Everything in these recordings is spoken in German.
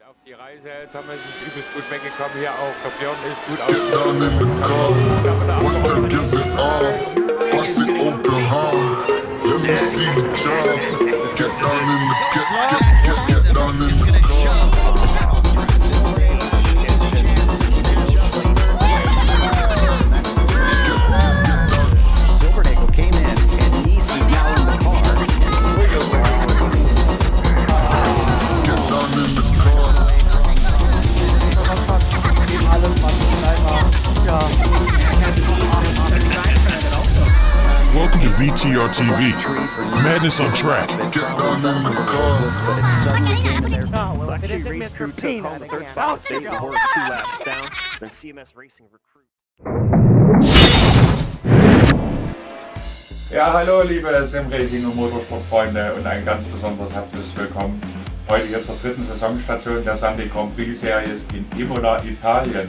Auf die Reise, Thomas ist übelst gut weggekommen, hier auch. Der Björn ist gut ausgekommen. Welcome to BTR TV. Madness on track. Actually, race crew took home the third spot with Dayton Horse 2 laps down. Then CMS Racing recruit. Ja, hallo liebe Simracing und Motorsportfreunde und ein ganz besonderes herzliches Willkommen heute hier zur dritten Saisonstation der Sunday Grand Prix Series in Imola, Italien.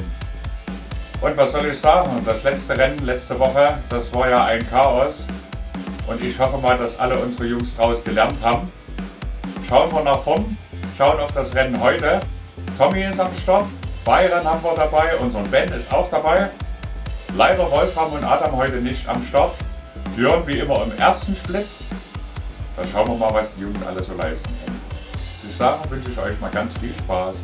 Und was soll ich sagen, das letzte Rennen letzte Woche, das war ja ein Chaos und ich hoffe mal, dass alle unsere Jungs daraus gelernt haben. Schauen wir nach vorn, schauen auf das Rennen heute. Tommy ist am Start, Byron haben wir dabei, unser Ben ist auch dabei. Leider Wolfram und Adam heute nicht am Start. Björn wie immer im ersten Split. Da schauen wir mal, was die Jungs alle so leisten können. Bis dahin wünsche ich euch mal ganz viel Spaß.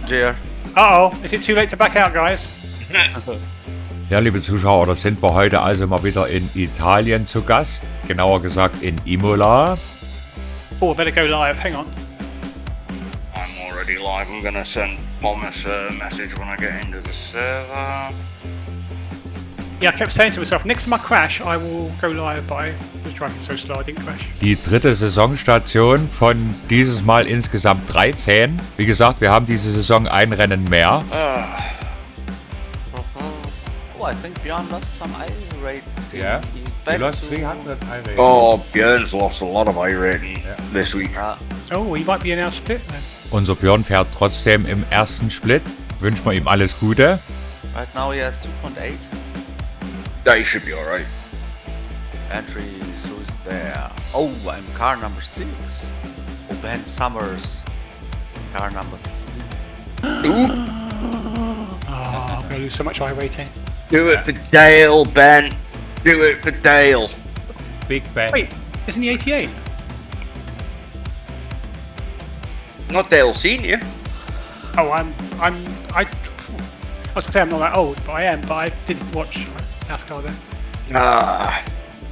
Dear. Uh-oh, is it too late to back out, guys? Ja, liebe Zuschauer, da sind wir heute also mal wieder in Italien zu Gast. Genauer gesagt in Imola. Oh, I better go live, hang on. I'm already live. I'm gonna send Thomas a message when I get into the server. Yeah, I kept saying to myself, next to my crash, I will go live, but I was driving so slow, I didn't crash. Die dritte Saisonstation von dieses Mal insgesamt 13. Wie gesagt, wir haben diese Saison ein Rennen mehr. Oh, I think Björn lost some eye rating. Yeah, He's he back lost to... 300 I-Rating. Oh, Björn's lost a lot of I-rating this week. Oh, he might be in our split then. Unser Björn fährt trotzdem im ersten Split. Wünschen wir ihm alles Gute. Right now he has 2.8 Yeah, he should be alright. entries. Who's there? Oh, I'm car number 6. Oh, Ben Summers. Car number 3. Oh, I'm going to lose so much I rating. Do it for Dale, Ben. Do it for Dale. Big Ben. Wait, isn't he 88? Not Dale Senior. Oh, I was going to say I'm not that old, but I am, but I didn't watch NASCAR then.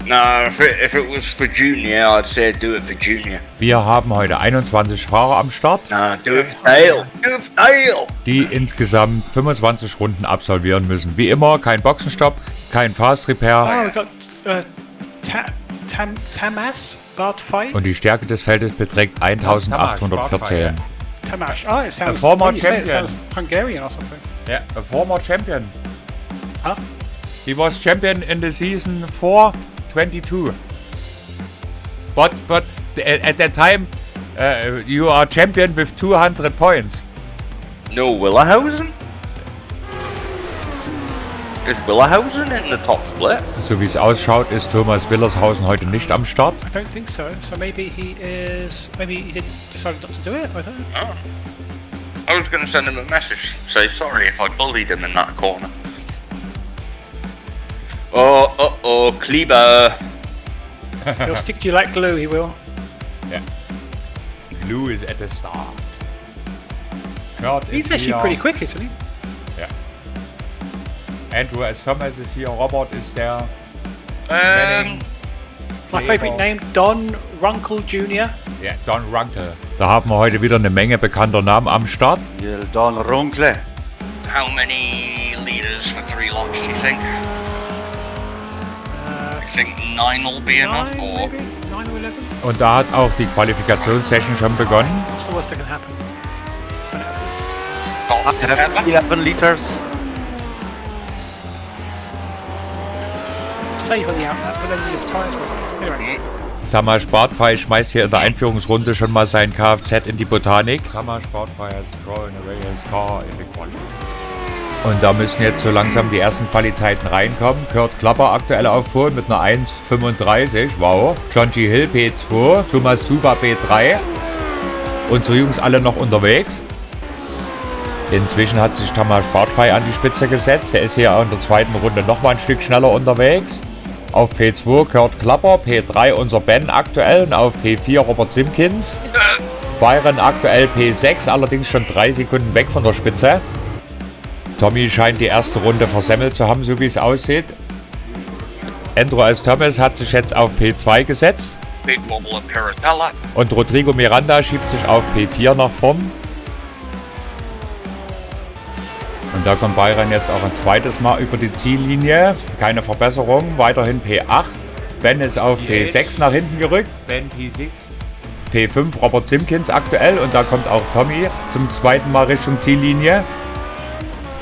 No, if it was for Junior, I'd say do it for Junior. Wir haben heute 21 Fahrer am Start, No, do it for Dale. Do it for Dale. die insgesamt 25 Runden absolvieren müssen. Wie immer, kein Boxenstopp, kein Fast Repair. Oh, we got Tamas, Bart Fight. Und die Stärke des Feldes beträgt 1814. Tamas. Oh, it sounds, A former when you say it, champion. sounds Hungarian or something. Yeah, a former champion. Huh? He was champion in the season 4-22. But at that time, you are champion with 200 points. No, Willerhausen? Is Willerhausen in the top split? So wie es ausschaut, ist Thomas Willershausen heute nicht am Start. I don't think so. So maybe he is. Maybe he didn't decide not to do it. I don't know. Oh. I was going to send him a message, say sorry if I bullied him in that corner. Oh, Kleber. He'll stick to you like glue. He will. Yeah. Lou is at the start. Kurt He's is actually here. pretty quick, isn't he? Yeah. Andrew S. Thomas is here. Robert is there. My favourite name, Don Runkle Jr. Ja, Don Runkle. Da haben wir heute wieder eine Menge bekannter Namen am Start. Il Don Runkle. How many leaders for 3 laps do you think? I think 9 will be enough, 9, or maybe 9 or 11. Und da hat auch die Qualifikationssession schon begonnen. What's the worst that can happen? I have 11 liters. Save on the outlet, but then you have tyres. Anyway, Tamas Bartfei schmeißt hier in der Einführungsrunde schon mal sein Kfz in die Botanik. Tamas Bartfei has thrown away his car in the quality. Und da müssen jetzt so langsam die ersten Qualitäten reinkommen. Kurt Klapper aktuell auf Pole mit einer 1,35. Wow. John G. Hill P2. Thomas Tuba P3. Unsere Jungs alle noch unterwegs. Inzwischen hat sich Tamas Bartfei an die Spitze gesetzt. Der ist hier in der zweiten Runde nochmal ein Stück schneller unterwegs. Auf P2 Kurt Klapper. P3 unser Ben aktuell. Und auf P4 Robert Simpkins. Byron aktuell P6. Allerdings schon 3 Sekunden weg von der Spitze. Tommy scheint die erste Runde versemmelt zu haben, so wie es aussieht. Andrew S. Thomas hat sich jetzt auf P2 gesetzt. Big wobble of Caratella. Und Rodrigo Miranda schiebt sich auf P4 nach vorn. Und da kommt Byron jetzt auch ein zweites Mal über die Ziellinie. Keine Verbesserung. Weiterhin P8. Ben ist auf P6 nach hinten gerückt. Ben P6. P5 Robert Simpkins aktuell. Und da kommt auch Tommy zum zweiten Mal Richtung Ziellinie.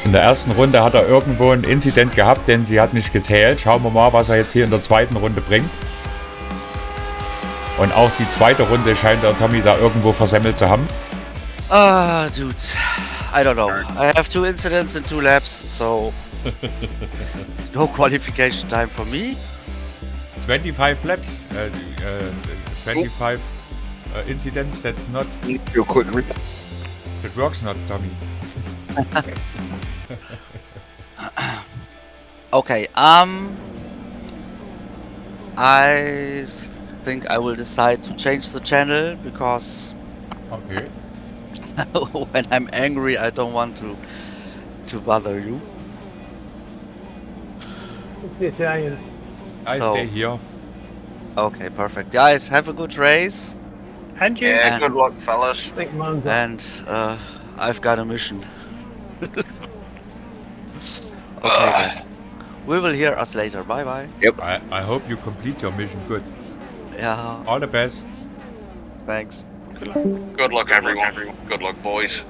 In der ersten Runde hat er irgendwo einen Incident gehabt, denn sie hat nicht gezählt. Schauen wir mal, was er jetzt hier in der zweiten Runde bringt. Und auch die zweite Runde scheint der Tommy da irgendwo versemmelt zu haben. Dudes. I don't know. I have 2 incidents in 2 laps, so no qualification time for me. 25 laps, 25 incidents, that's not... You couldn't read. It works not, Tommy. Okay, I think I will decide to change the channel because Okay. when I'm angry I don't want to bother you. I So- stay here. Okay, perfect. Guys, have a good race And you? Yeah, good luck, fellas. and I've got a mission. Okay, then. We will hear us later. Bye bye. I hope you complete your mission good. Yeah, All the best. thanks. Good luck, everyone. Good luck, boys.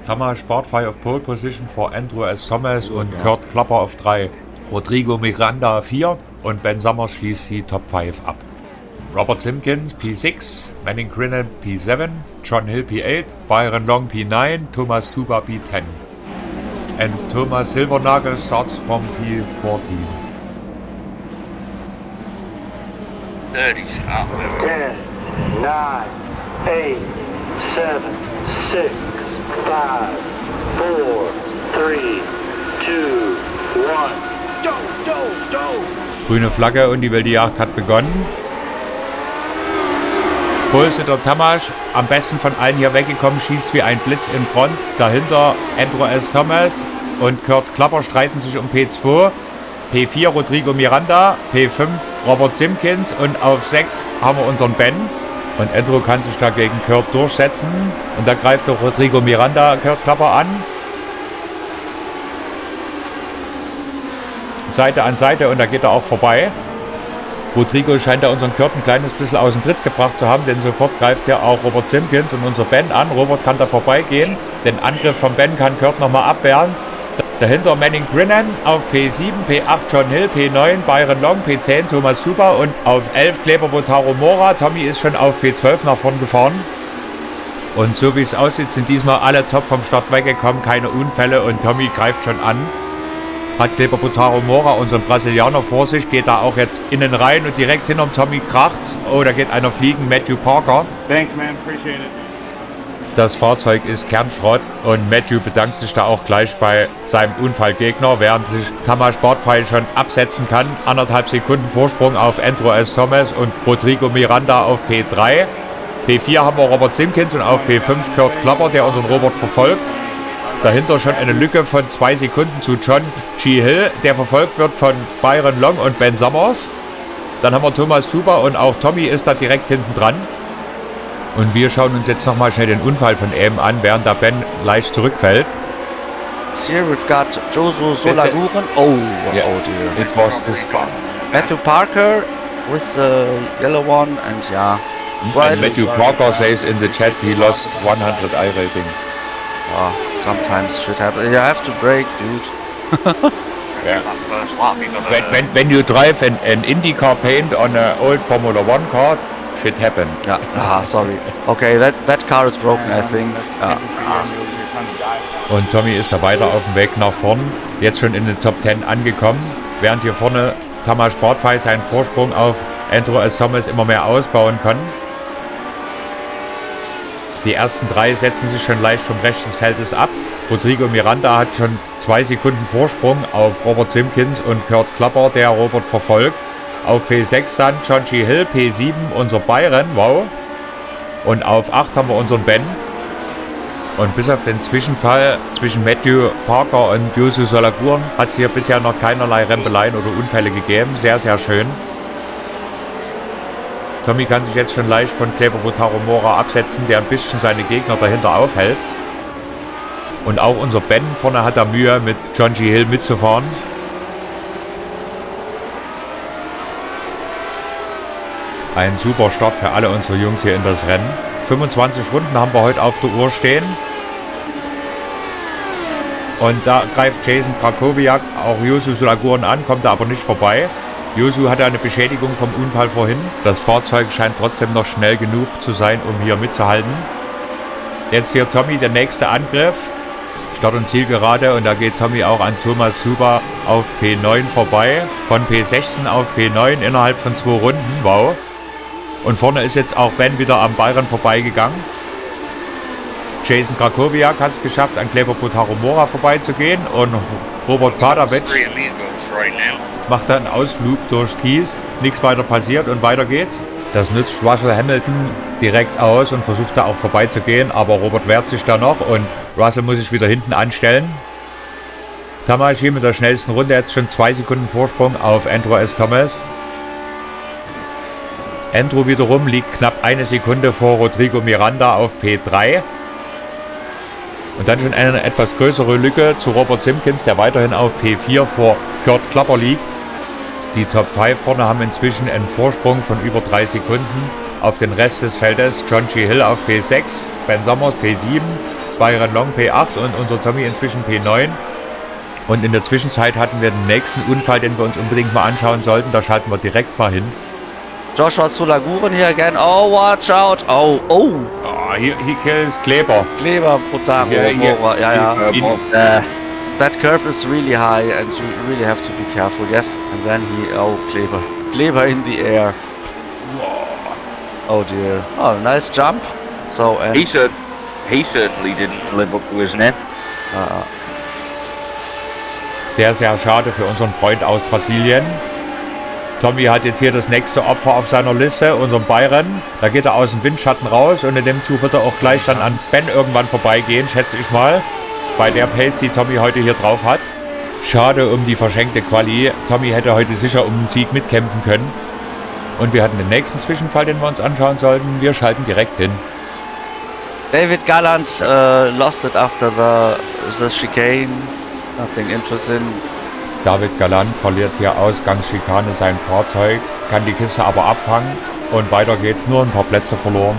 Tamas Bartfei auf Pole Position vor Andrew S. Thomas und Kurt Klapper auf 3. Rodrigo Miranda 4 und Ben Summers schließt die Top 5 ab. Robert Simpkins P6, Manning Grinnan P7, John Hill P8, Byron Long P9, Thomas Tuba P10. And Thomas Silvernagel starts from P14. 30's out. 10, 9, 8, 7, 6, 5, 4, 3, 2, 1. Grüne Flagge und die wilde Jagd hat begonnen. Pole-Sitter Tamas, am besten von allen hier weggekommen, schießt wie ein Blitz in Front. Dahinter Andrew S. Thomas und Kurt Klapper streiten sich um P2. P4 Rodrigo Miranda, P5 Robert Simpkins und auf 6 haben wir unseren Ben. Und Andrew kann sich da gegen Kurt durchsetzen. Und da greift auch Rodrigo Miranda Kurt Klapper an. Seite an Seite und da geht er auch vorbei. Rodrigo scheint da unseren Kurt ein kleines bisschen aus dem Tritt gebracht zu haben, denn sofort greift ja auch Robert Simpkins und unser Ben an. Robert kann da vorbeigehen. Den Angriff von Ben kann Kurt nochmal abwehren. Dahinter Manning Grinnan auf P7, P8 John Hill, P9 Byron Long, P10 Thomas Tuba und auf 11 Kleber Botaro Mora. Tommy ist schon auf P12 nach vorn gefahren. Und so wie es aussieht, sind diesmal alle top vom Start weggekommen, keine Unfälle und Tommy greift schon an. Hat Kleber Botaro Mora, unseren Brasilianer, vor sich, geht da auch jetzt innen rein und direkt hinterm Tommy kracht's. Oh, da geht einer fliegen, Matthew Parker. Thanks, man. Appreciate it. Das Fahrzeug ist Kernschrott und Matthew bedankt sich da auch gleich bei seinem Unfallgegner, während sich Tamas Bartfei schon absetzen kann. 1,5 Sekunden Vorsprung auf Andrew S. Thomas und Rodrigo Miranda auf P3. P4 haben wir Robert Simpkins und auf P5 Kurt Klapper, der unseren Robert verfolgt. Dahinter schon eine Lücke von 2 Sekunden zu John G. Hill, der verfolgt wird von Byron Long und Ben Summers. Dann haben wir Thomas Tuba und auch Tommy ist da direkt hinten dran. Und wir schauen uns jetzt nochmal schnell den Unfall von eben an, während der Ben leicht zurückfällt. Here we've got Josu Solaguren. Oh, Yeah. oh dear. It was this fun. Matthew Parker with the yellow one and yeah. And Matthew Parker says in the chat he lost 100 iRating. Sometimes shit happens. You have to brake, dude. Yeah. That first lap, you gotta... When you drive an IndyCar paint on an old Formula One car, shit happen. Yeah. Sorry. Okay, that car is broken, I think. Und Tommy ist da weiter auf dem Weg nach vorn. Jetzt schon in den Top 10 angekommen. Während hier vorne Tamas Bartfei seinen Vorsprung auf Andrew S. Thomas immer mehr ausbauen kann. Die ersten 3 setzen sich schon leicht vom Rest des Feldes ab. Rodrigo Miranda hat schon 2 Sekunden Vorsprung auf Robert Simpkins und Kurt Klapper, der Robert verfolgt. Auf P6 dann John G. Hill, P7 unser Byron, wow. Und auf 8 haben wir unseren Ben. Und bis auf den Zwischenfall zwischen Matthew Parker und Yusu Solaguren hat es hier bisher noch keinerlei Rempeleien oder Unfälle gegeben. Sehr, sehr schön. Tommy kann sich jetzt schon leicht von Kleber Taromora absetzen, der ein bisschen seine Gegner dahinter aufhält. Und auch unser Ben vorne hat da Mühe, mit John G. Hill mitzufahren. Ein super Start für alle unsere Jungs hier in das Rennen. 25 Runden haben wir heute auf der Uhr stehen. Und da greift Jason Krakowiak auch Yusu Solaguren an, kommt da aber nicht vorbei. Yusu hatte eine Beschädigung vom Unfall vorhin. Das Fahrzeug scheint trotzdem noch schnell genug zu sein, um hier mitzuhalten. Jetzt hier Tommy, der nächste Angriff. Start- und Zielgerade und da geht Tommy auch an Thomas Zuber auf P9 vorbei. Von P16 auf P9 innerhalb von 2 Runden, wow. Und vorne ist jetzt auch Ben wieder am Byron vorbeigegangen. Jason Krakowiak hat es geschafft, an Kleber Taromora vorbeizugehen. Und Robert Padovic macht dann einen Ausflug durch Kies. Nichts weiter passiert und weiter geht's. Das nützt Russell Hamilton direkt aus und versucht da auch vorbeizugehen. Aber Robert wehrt sich da noch und Russell muss sich wieder hinten anstellen. Tamas hier mit der schnellsten Runde jetzt schon 2 Sekunden Vorsprung auf Andrew S. Thomas. Andrew wiederum liegt knapp 1 Sekunde vor Rodrigo Miranda auf P3. Und dann schon eine etwas größere Lücke zu Robert Simpkins, der weiterhin auf P4 vor Kurt Klapper liegt. Die Top 5 vorne haben inzwischen einen Vorsprung von über 3 Sekunden auf den Rest des Feldes. John G. Hill auf P6, Ben Summers P7, Byron Long P8 und unser Tommy inzwischen P9. Und in der Zwischenzeit hatten wir den nächsten Unfall, den wir uns unbedingt mal anschauen sollten. Da schalten wir direkt mal hin. Joshua Solaguren here again. Oh, watch out. Oh, oh. He kills Kleber. Kleber Taromora. Yeah. That curve is really high and you really have to be careful. Yes, and then Kleber in the air. Oh dear. Oh, nice jump. So and He certainly didn't live up to his net. Sehr, sehr schade für unseren Freund aus Brasilien. Tommy hat jetzt hier das nächste Opfer auf seiner Liste, unseren Byron. Da geht er aus dem Windschatten raus und in dem Zug wird er auch gleich dann an Ben irgendwann vorbeigehen, schätze ich mal. Bei der Pace, die Tommy heute hier drauf hat. Schade um die verschenkte Quali. Tommy hätte heute sicher um den Sieg mitkämpfen können. Und wir hatten den nächsten Zwischenfall, den wir uns anschauen sollten. Wir schalten direkt hin. David Gallant lost it after the chicane. Nothing interesting. David Gallant verliert hier Ausgangsschikane sein Fahrzeug, kann die Kiste aber abfangen und weiter geht's, nur ein paar Plätze verloren.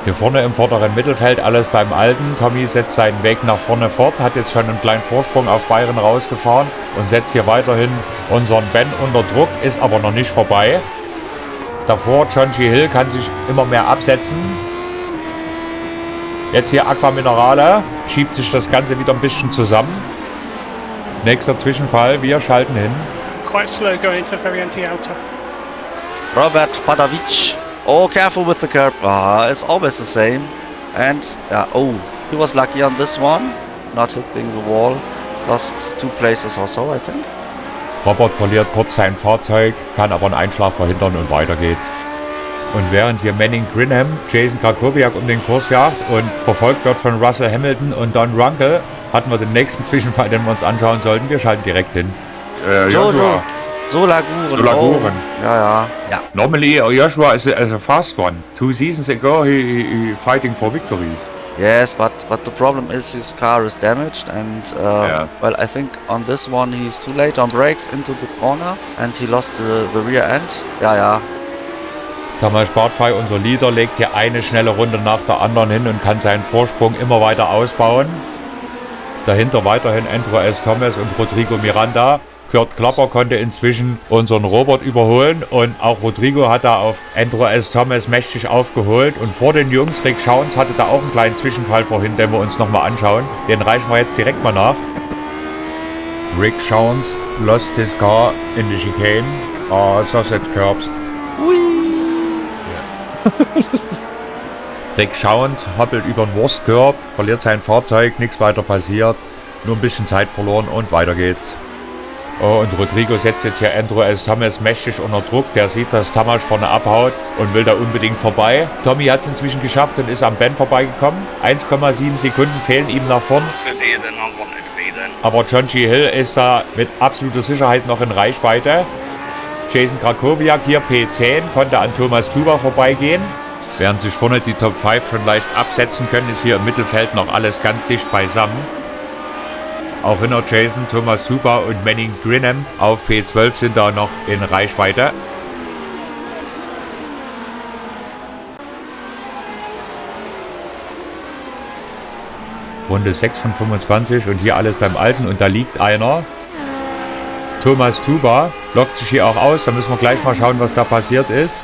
Hier vorne im vorderen Mittelfeld alles beim Alten. Tommy setzt seinen Weg nach vorne fort, hat jetzt schon einen kleinen Vorsprung auf Byron rausgefahren und setzt hier weiterhin unseren Ben unter Druck, ist aber noch nicht vorbei. Davor John G. Hill kann sich immer mehr absetzen. Jetzt hier Aqua Minerale, schiebt sich das Ganze wieder ein bisschen zusammen. Nächster Zwischenfall, wir schalten hin. Quite slow going into very anti-outer. Robert Padovic. Oh, careful with the curb. It's always the same. And he was lucky on this one, not hitting the wall. Lost 2 places or so, I think. Robert verliert kurz sein Fahrzeug, kann aber einen Einschlag verhindern und weiter geht's. Und während hier Manning Grinham Jason Krakowiak um den Kurs jagt und verfolgt wird von Russell Hamilton und Don Runkle, hatten wir den nächsten Zwischenfall, den wir uns anschauen sollten. Wir schalten direkt hin. Joshua Solaguren. Oh. Yeah. Normally Joshua is a fast one. 2 seasons ago he fighting for victories. Yes, but the problem is his car is damaged and well, I think on this one he's too late on brakes into the corner and he lost the rear end. Yeah. Tamas Bartfei, unser Leader, legt hier eine schnelle Runde nach der anderen hin und kann seinen Vorsprung immer weiter ausbauen. Dahinter weiterhin Andrew S. Thomas und Rodrigo Miranda. Kurt Klapper konnte inzwischen unseren Robert überholen und auch Rodrigo hat da auf Andrew S. Thomas mächtig aufgeholt. Und vor den Jungs, Rick Schauns hatte da auch einen kleinen Zwischenfall vorhin, den wir uns nochmal anschauen. Den reichen wir jetzt direkt mal nach. Rick Schauns lost his car in the chicane. Sausage curbs. Rick Schauns hoppelt über den Wurstkörb, verliert sein Fahrzeug, nichts weiter passiert, nur ein bisschen Zeit verloren und weiter geht's. Oh, und Rodrigo setzt jetzt hier Andrew S. Thomas mächtig unter Druck. Der sieht, dass Thomas vorne abhaut und will da unbedingt vorbei. Tommy hat es inzwischen geschafft und ist am Ben vorbeigekommen. 1,7 Sekunden fehlen ihm nach vorn. Aber John G. Hill ist da mit absoluter Sicherheit noch in Reichweite. Jason Krakowiak hier P10 konnte an Thomas Tuba vorbeigehen. Während sich vorne die Top 5 schon leicht absetzen können, ist hier im Mittelfeld noch alles ganz dicht beisammen. Auch hinter Jason, Thomas Tuba und Manning Grinham auf P12 sind da noch in Reichweite. Runde 6 von 25 und hier alles beim Alten und da liegt einer. Thomas Tuba lockt sich hier auch aus, da müssen wir gleich mal schauen, was da passiert ist.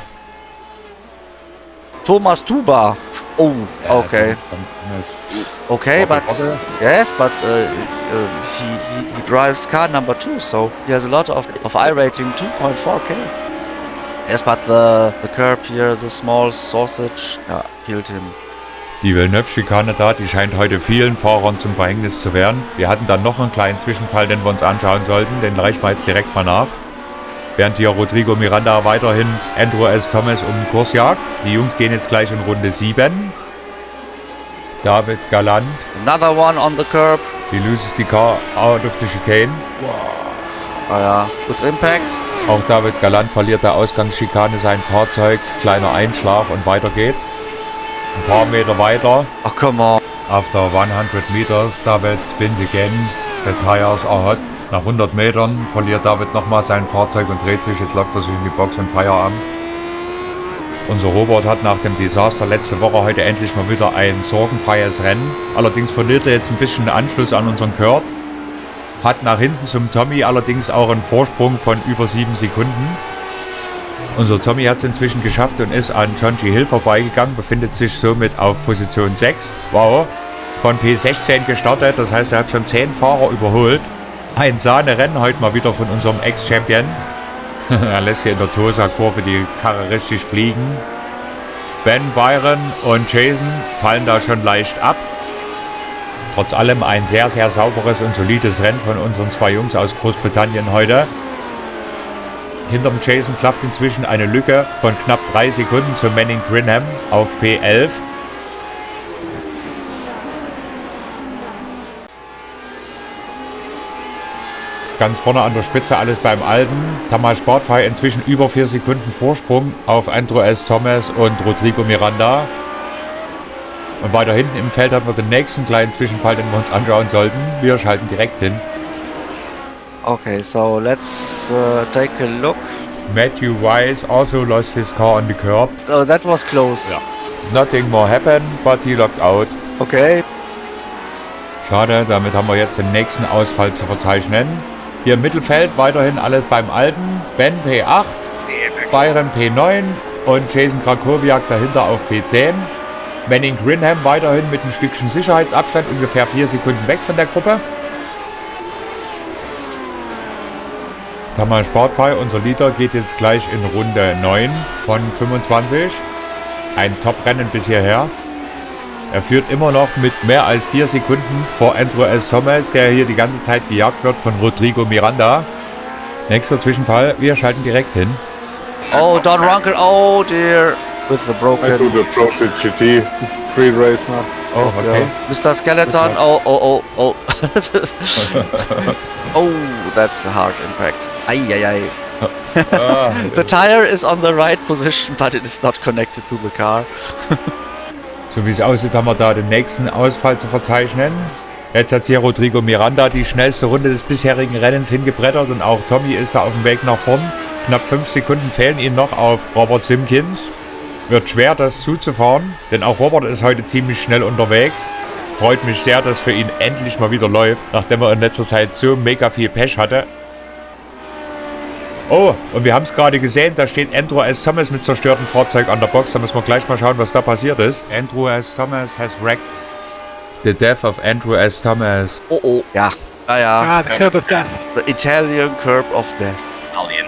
Thomas Tuba. Oh, okay. Okay, but yes, but he drives car number 2, so he has a lot of I rating, 2.4k. Yes, but the curb here, the small sausage, killed him. Die Villeneuve-Schikane da, die scheint heute vielen Fahrern zum Verhängnis zu werden. Wir hatten dann noch einen kleinen Zwischenfall, den wir uns anschauen sollten. Den reichen wir jetzt direkt mal nach. Während hier Rodrigo Miranda weiterhin Andrew S. Thomas um den Kurs jagt. Die Jungs gehen jetzt gleich in Runde 7. David Galant. Another one on the curb. He loses the car out of the chicane. Ah ja, with impact. Auch David Galant verliert der Ausgangsschikane sein Fahrzeug. Kleiner Einschlag und weiter geht's. Ein paar Meter weiter. Oh, come on. After 100 meters, David spins again. The tires are hot. Nach 100 Metern verliert David nochmal sein Fahrzeug und dreht sich. Jetzt lockt er sich in die Box und Feierabend. Unser Robert hat nach dem Desaster letzte Woche heute endlich mal wieder ein sorgenfreies Rennen. Allerdings verliert er jetzt ein bisschen den Anschluss an unseren Kurt. Hat nach hinten zum Tommy allerdings auch einen Vorsprung von über 7 Sekunden. Unser Tommy hat es inzwischen geschafft und ist an John G. Hill vorbeigegangen, befindet sich somit auf Position 6. Wow, von P16 gestartet, das heißt, er hat schon 10 Fahrer überholt. Ein Sahnerennen heute mal wieder von unserem Ex-Champion. Er lässt hier in der Tosa-Kurve die Karre richtig fliegen. Ben, Byron und Jason fallen da schon leicht ab. Trotz allem ein sehr, sehr sauberes und solides Rennen von unseren zwei Jungs aus Großbritannien heute. Hinterm Jason klafft inzwischen eine Lücke von knapp 3 Sekunden zu Manning Grinham auf P11. Ganz vorne an der Spitze alles beim Alten. Tamas Bartfei inzwischen über 4 Sekunden Vorsprung auf Andrew S. Thomas und Rodrigo Miranda. Und weiter hinten im Feld haben wir den nächsten kleinen Zwischenfall, den wir uns anschauen sollten. Wir schalten direkt hin. Okay, so let's take a look. Matthew Wise also lost his car on the curb. Oh, that was close. Yeah. Nothing more happened, but he locked out. Okay. Schade, damit haben wir jetzt den nächsten Ausfall zu verzeichnen. Hier im Mittelfeld weiterhin alles beim Alten. Ben P8, Byron P9 und Jason Krakowiak dahinter auf P10. Manning Grinham weiterhin mit ein Stückchen Sicherheitsabstand, ungefähr 4 Sekunden weg von der Gruppe. Tamas Bartfei, unser Leader, geht jetzt gleich in Runde 9 von 25. Ein Top-Rennen bis hierher. Er führt immer noch mit mehr als 4 Sekunden vor Andrew S. Thomas, der hier die ganze Zeit gejagt wird von Rodrigo Miranda. Nächster Zwischenfall, wir schalten direkt hin. Oh, Don Runkle, oh dear. With the broken... I do the Profit GT pre-race now. Oh, okay. Mr. Skeleton, oh. Oh, that's a hard impact. Ay. The tire is on the right position, but it is not connected to the car. So wie es aussieht, haben wir da den nächsten Ausfall zu verzeichnen. Jetzt hat hier Rodrigo Miranda die schnellste Runde des bisherigen Rennens hingebrettert und auch Tommy ist da auf dem Weg nach vorn. Knapp 5 Sekunden fehlen ihm noch auf Robert Simpkins. Wird schwer, das zuzufahren, denn auch Robert ist heute ziemlich schnell unterwegs. Freut mich sehr, dass für ihn endlich mal wieder läuft, nachdem er in letzter Zeit so mega viel Pech hatte. Oh, und wir haben es gerade gesehen, da steht Andrew S. Thomas mit zerstörtem Fahrzeug an der Box. Da müssen wir gleich mal schauen, was da passiert ist. Andrew S. Thomas has wrecked. The death of Andrew S. Thomas. Oh, oh, ja. Ja, ja. Ah, the curb of death. The Italian curb of death. Italian.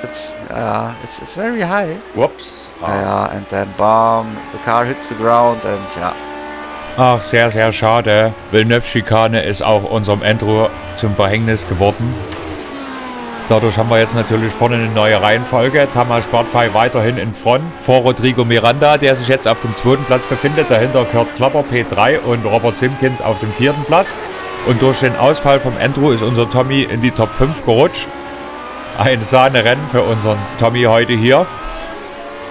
It's very high. Whoops. Ja, and then bam, the car hits the ground and ja. Ach, sehr, sehr schade. Villeneuve-Schikane ist auch unserem Andrew zum Verhängnis geworden. Dadurch haben wir jetzt natürlich vorne eine neue Reihenfolge. Tamas Bartfei weiterhin in Front. Vor Rodrigo Miranda, der sich jetzt auf dem 2. Platz befindet. Dahinter Kurt Klapper P3 und Robert Simpkins auf dem 4. Platz. Und durch den Ausfall vom Andrew ist unser Tommy in die Top 5 gerutscht. Ein Sahnerennen für unseren Tommy heute hier.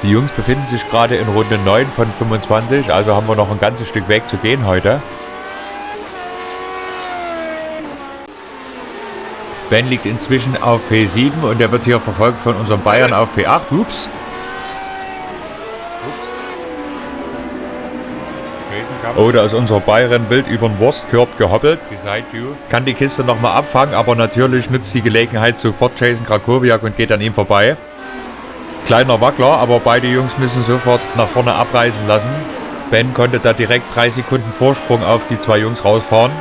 Die Jungs befinden sich gerade in Runde 9 von 25, also haben wir noch ein ganzes Stück Weg zu gehen heute. Ben liegt inzwischen auf P7 und er wird hier verfolgt von unserem Bayern auf P8. Ups. Oh, da ist unser Bayern wild über den Wurstkörb gehoppelt. Kann die Kiste nochmal abfangen, aber natürlich nutzt die Gelegenheit sofort Jason Krakowiak und geht an ihm vorbei. Kleiner Wackler, aber beide Jungs müssen sofort nach vorne abreißen lassen. Ben konnte da direkt 3 Sekunden Vorsprung auf die 2 Jungs rausfahren.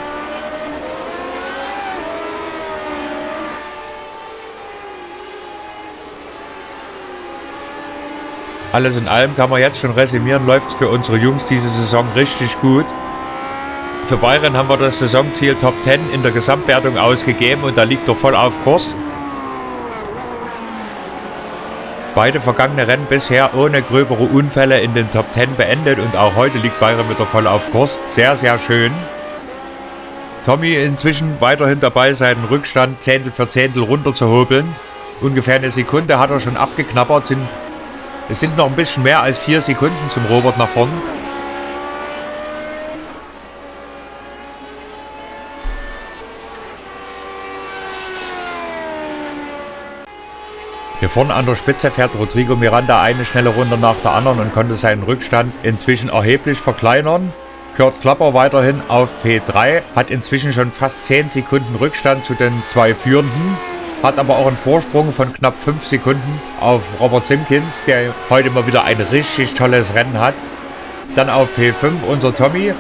Alles in allem kann man jetzt schon resümieren, läuft es für unsere Jungs diese Saison richtig gut. Für Bayern haben wir das Saisonziel Top 10 in der Gesamtwertung ausgegeben und da liegt er voll auf Kurs. Beide vergangene Rennen bisher ohne gröbere Unfälle in den Top 10 beendet und auch heute liegt Bayern wieder voll auf Kurs. Sehr, sehr schön. Tommy inzwischen weiterhin dabei, seinen Rückstand Zehntel für Zehntel runter zu hobeln. Ungefähr eine Sekunde hat er schon abgeknabbert. Es sind noch ein bisschen mehr als 4 Sekunden zum Robert nach vorn. Hier vorne an der Spitze fährt Rodrigo Miranda eine schnelle Runde nach der anderen und konnte seinen Rückstand inzwischen erheblich verkleinern. Kurt Klapper weiterhin auf P3, hat inzwischen schon fast 10 Sekunden Rückstand zu den 2 Führenden. Hat aber auch einen Vorsprung von knapp 5 Sekunden auf Robert Simpkins, der heute mal wieder ein richtig tolles Rennen hat. Dann auf P5 unser Tommy,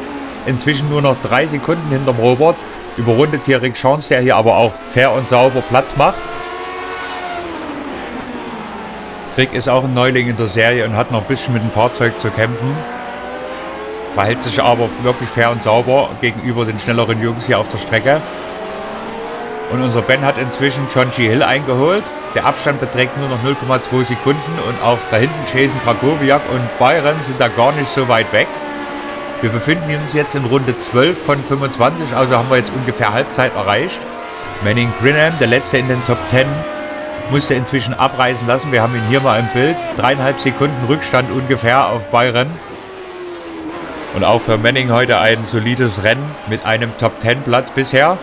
inzwischen nur noch 3 Sekunden hinterm Robert. Überrundet hier Rick Chance, der hier aber auch fair und sauber Platz macht. Rick ist auch ein Neuling in der Serie und hat noch ein bisschen mit dem Fahrzeug zu kämpfen. Verhält sich aber wirklich fair und sauber gegenüber den schnelleren Jungs hier auf der Strecke. Und unser Ben hat inzwischen John G. Hill eingeholt. Der Abstand beträgt nur noch 0,2 Sekunden und auch da hinten Jason Krakowiak und Byron sind da gar nicht so weit weg. Wir befinden uns jetzt in Runde 12 von 25, also haben wir jetzt ungefähr Halbzeit erreicht. Manning Grinham, der letzte in den Top 10, musste inzwischen abreißen lassen. Wir haben ihn hier mal im Bild. 3,5 Sekunden Rückstand ungefähr auf Byron. Und auch für Manning heute ein solides Rennen mit einem Top 10 Platz bisher.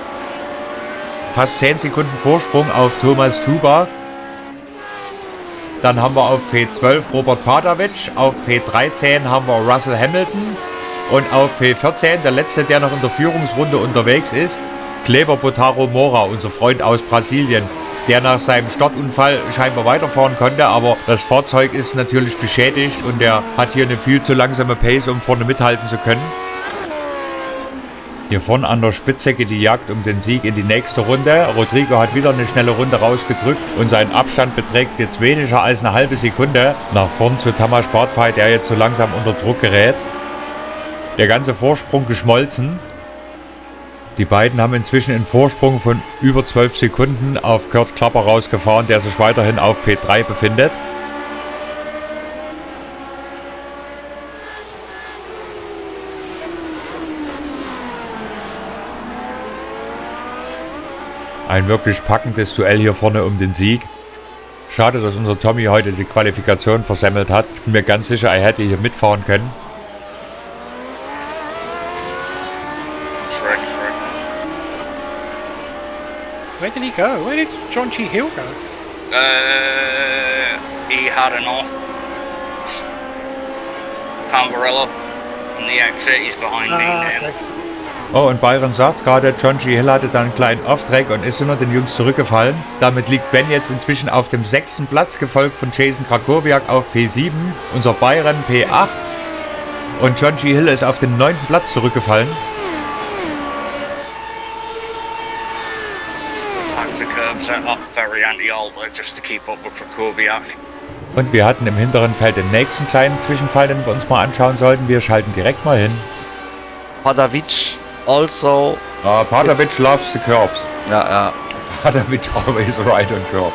Fast 10 Sekunden Vorsprung auf Thomas Tuba. Dann haben wir auf P12 Robert Padovic, auf P13 haben wir Russell Hamilton und auf P14, der letzte, der noch in der Führungsrunde unterwegs ist, Kleber Botaro Moura, unser Freund aus Brasilien, der nach seinem Startunfall scheinbar weiterfahren konnte, aber das Fahrzeug ist natürlich beschädigt und er hat hier eine viel zu langsame Pace, um vorne mithalten zu können. Hier vorne an der Spitze geht die Jagd um den Sieg in die nächste Runde. Rodrigo hat wieder eine schnelle Runde rausgedrückt und sein Abstand beträgt jetzt weniger als eine halbe Sekunde nach vorn zu Tamas Bartfei, der jetzt so langsam unter Druck gerät. Der ganze Vorsprung geschmolzen. Die beiden haben inzwischen einen Vorsprung von über 12 Sekunden auf Kurt Klapper rausgefahren, der sich weiterhin auf P3 befindet. Ein wirklich packendes Duell hier vorne um den Sieg. Schade, dass unser Tommy heute die Qualifikation versemmelt hat. Ich bin mir ganz sicher, er hätte hier mitfahren können. Where did he go? Where did John G. Hill go? He had an off. Umbrella on the exit. He's behind me now. Okay. Oh, und Byron sagt gerade, John G. Hill hatte dann einen kleinen Off-Track und ist hinter den Jungs zurückgefallen. Damit liegt Ben jetzt inzwischen auf dem 6. Platz, gefolgt von Jason Krakowiak auf P7, unser Byron P8 und John G. Hill ist auf den 9. Platz zurückgefallen. Taxi curb set up very anti-alter just to keep up with Krakowiak. Und wir hatten im hinteren Feld den nächsten kleinen Zwischenfall, den wir uns mal anschauen sollten. Wir schalten direkt mal hin. Padovic also. Padovic loves the curbs. Ja. Padovic always right on curb.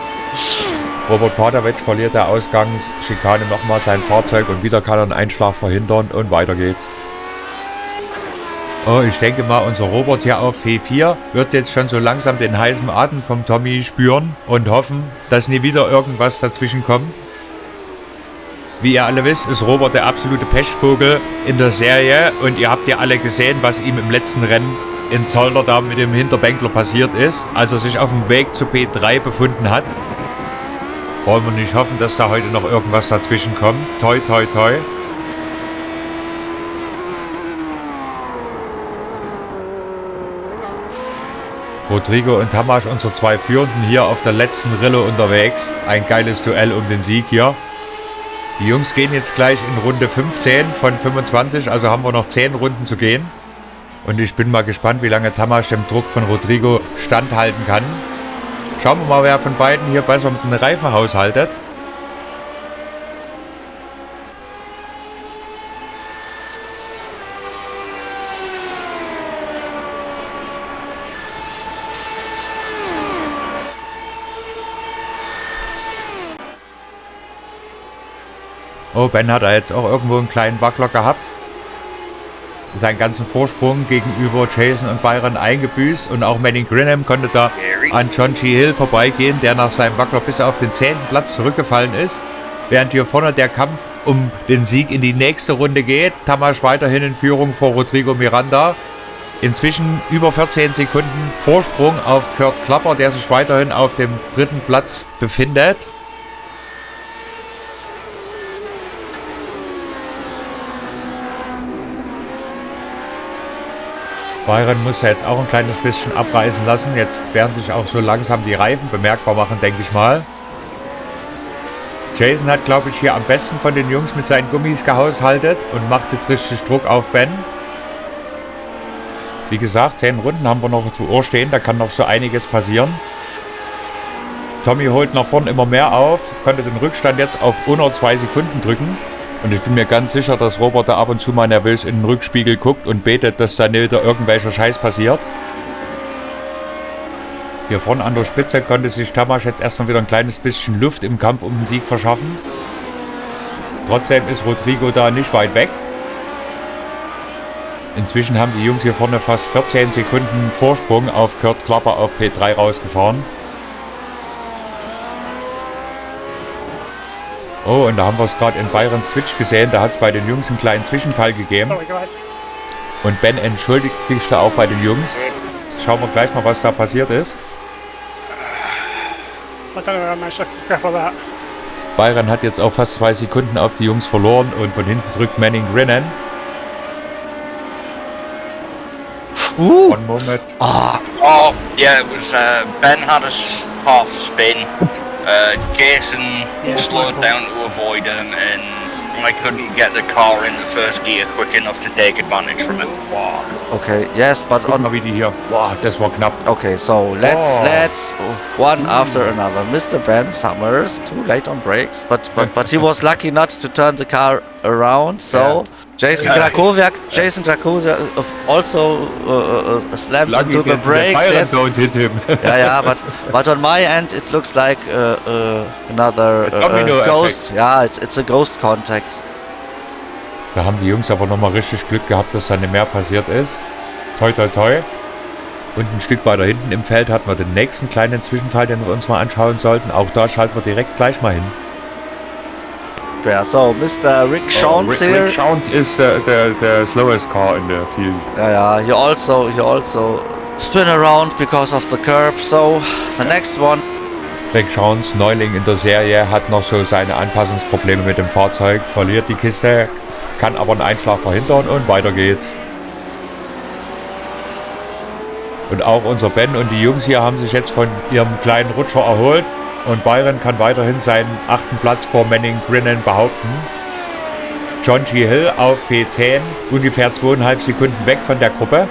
Robert Padovic verliert der Ausgangsschikane nochmal sein Fahrzeug und wieder kann er einen Einschlag verhindern und weiter geht's. Oh, ich denke mal, unser Robert hier auf P4 wird jetzt schon so langsam den heißen Atem vom Tommy spüren und hoffen, dass nie wieder irgendwas dazwischen kommt. Wie ihr alle wisst, ist Robert der absolute Pechvogel in der Serie und ihr habt ja alle gesehen, was ihm im letzten Rennen in Zolder da mit dem Hinterbänkler passiert ist, als er sich auf dem Weg zu P3 befunden hat. Wollen wir nicht hoffen, dass da heute noch irgendwas dazwischen kommt. Toi, toi, toi. Rodrigo und Tamas, unsere zwei Führenden hier auf der letzten Rille unterwegs. Ein geiles Duell um den Sieg hier. Die Jungs gehen jetzt gleich in Runde 15 von 25, also haben wir noch 10 Runden zu gehen. Und ich bin mal gespannt, wie lange Tamas dem Druck von Rodrigo standhalten kann. Schauen wir mal, wer von beiden hier besser mit den Reifen haushaltet. Oh, Ben hat da jetzt auch irgendwo einen kleinen Wackler gehabt. Seinen ganzen Vorsprung gegenüber Jason und Byron eingebüßt. Und auch Manning Grinham konnte da an John G. Hill vorbeigehen, der nach seinem Wackler bis auf den 10. Platz zurückgefallen ist. Während hier vorne der Kampf um den Sieg in die nächste Runde geht. Tamas weiterhin in Führung vor Rodrigo Miranda. Inzwischen über 14 Sekunden Vorsprung auf Kurt Klapper, der sich weiterhin auf dem 3. Platz befindet. Byron muss ja jetzt auch ein kleines bisschen abreißen lassen. Jetzt werden sich auch so langsam die Reifen bemerkbar machen, denke ich mal. Jason hat, glaube ich, hier am besten von den Jungs mit seinen Gummis gehaushaltet und macht jetzt richtig Druck auf Ben. Wie gesagt, 10 Runden haben wir noch zur Uhr stehen, da kann noch so einiges passieren. Tommy holt nach vorn immer mehr auf, konnte den Rückstand jetzt auf unter 2 Sekunden drücken. Und ich bin mir ganz sicher, dass Robert da ab und zu mal nervös in den Rückspiegel guckt und betet, dass da nicht wieder irgendwelcher Scheiß passiert. Hier vorne an der Spitze konnte sich Tamas jetzt erstmal wieder ein kleines bisschen Luft im Kampf um den Sieg verschaffen. Trotzdem ist Rodrigo da nicht weit weg. Inzwischen haben die Jungs hier vorne fast 14 Sekunden Vorsprung auf Kurt Klapper auf P3 rausgefahren. Oh, und da haben wir es gerade in Byrons Switch gesehen. Da hat es bei den Jungs einen kleinen Zwischenfall gegeben. Und Ben entschuldigt sich da auch bei den Jungs. Schauen wir gleich mal, was da passiert ist. Byron hat jetzt auch fast 2 Sekunden auf die Jungs verloren und von hinten drückt Manning Grinham. One moment. Oh, yeah, it was Ben had a half spin. Jason slowed down to avoid him, and I couldn't get the car in the first gear quick enough to take advantage from it. Wow. Okay, yes, but Guck mal, wie die hier. Wow, das war knapp. Okay, so let's one after another. Mr. Ben Summers, too late on brakes, but he was lucky not to turn the car around. So Jason Krakowiak also slammed lucky into the brakes. Yes. Don't hit him. yeah, but on my end it looks like another ghost. Yeah, it's a ghost contact. Da haben die Jungs aber nochmal richtig Glück gehabt, dass da nicht mehr passiert ist. Toi, toi, toi. Und ein Stück weiter hinten im Feld hatten wir den nächsten kleinen Zwischenfall, den wir uns mal anschauen sollten. Auch da schalten wir direkt gleich mal hin. Yeah, so Mr. Rick Jones here. Rick Jones is the slowest car in the field. Yeah, he also spin around because of the curb. So the next one. Rick Jones, Neuling in der Serie, hat noch so seine Anpassungsprobleme mit dem Fahrzeug, verliert die Kiste, kann aber einen Einschlag verhindern und weiter geht's. Und auch unser Ben und die Jungs hier haben sich jetzt von ihrem kleinen Rutscher erholt. Und Byron kann weiterhin seinen 8. Platz vor Manning Grinnen behaupten. John G. Hill auf P10, ungefähr 2,5 Sekunden weg von der Gruppe.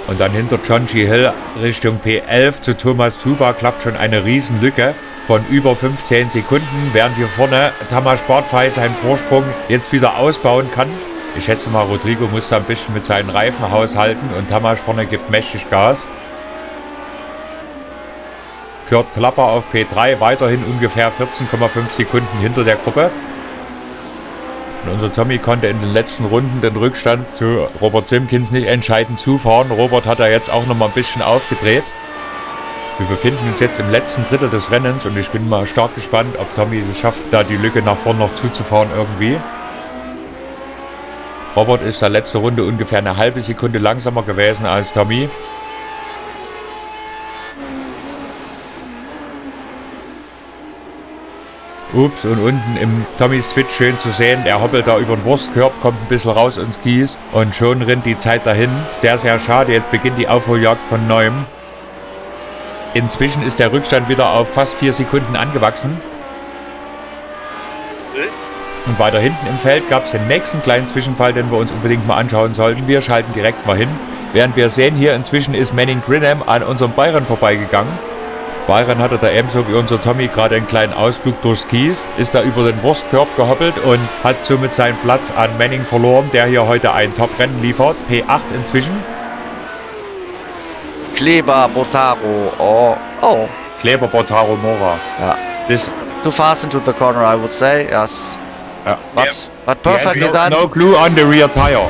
Und dann hinter John G. Hill Richtung P11 zu Thomas Tuba klafft schon eine Riesenlücke von über 15 Sekunden, während hier vorne Tamas Bartfei seinen Vorsprung jetzt wieder ausbauen kann. Ich schätze mal, Rodrigo muss da ein bisschen mit seinen Reifen haushalten und Tamas vorne gibt mächtig Gas. Kurt Klapper auf P3, weiterhin ungefähr 14,5 Sekunden hinter der Gruppe. Und unser Tommy konnte in den letzten Runden den Rückstand zu Robert Simkins nicht entscheidend zufahren. Robert hat da jetzt auch noch mal ein bisschen aufgedreht. Wir befinden uns jetzt im letzten Drittel des Rennens und ich bin mal stark gespannt, ob Tommy es schafft, da die Lücke nach vorne noch zuzufahren irgendwie. Robert ist da letzte Runde ungefähr eine halbe Sekunde langsamer gewesen als Tommy. Ups, und unten im Tommys Switch schön zu sehen, er hoppelt da über den Wurstkörb, kommt ein bisschen raus ins Kies und schon rennt die Zeit dahin. Sehr, sehr schade, jetzt beginnt die Aufholjagd von neuem. Inzwischen ist der Rückstand wieder auf fast 4 Sekunden angewachsen. Und weiter hinten im Feld gab es den nächsten kleinen Zwischenfall, den wir uns unbedingt mal anschauen sollten. Wir schalten direkt mal hin. Während wir sehen, hier inzwischen ist Manning Grinham an unserem Byron vorbeigegangen. Byron hatte da ebenso wie unser Tommy gerade einen kleinen Ausflug durchs Kies, ist da über den Wurstkörb gehoppelt und hat somit seinen Platz an Manning verloren, der hier heute ein Top-Rennen liefert. P8 inzwischen. Kleber Botaro. Oh. Kleber Botaro Mora. Ja. This Too fast into the corner, I would say. Yes. But perfectly done. No glue on the rear tire.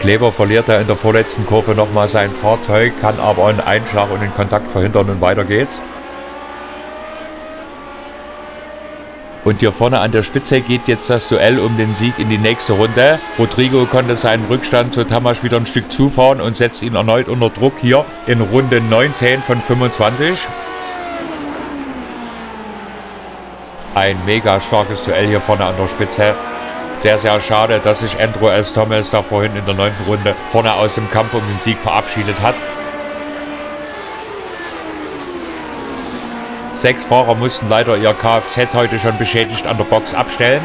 Kleber verliert er in der vorletzten Kurve nochmal sein Fahrzeug, kann aber einen Einschlag und den Kontakt verhindern und weiter geht's. Und hier vorne an der Spitze geht jetzt das Duell um den Sieg in die nächste Runde. Rodrigo konnte seinen Rückstand zu Tamas wieder ein Stück zufahren und setzt ihn erneut unter Druck hier in Runde 19 von 25. Ein mega starkes Duell hier vorne an der Spitze. Sehr, sehr schade, dass sich Andrew S. Thomas da vorhin in der 9. Runde vorne aus dem Kampf um den Sieg verabschiedet hat. 6 Fahrer mussten leider ihr Kfz heute schon beschädigt an der Box abstellen.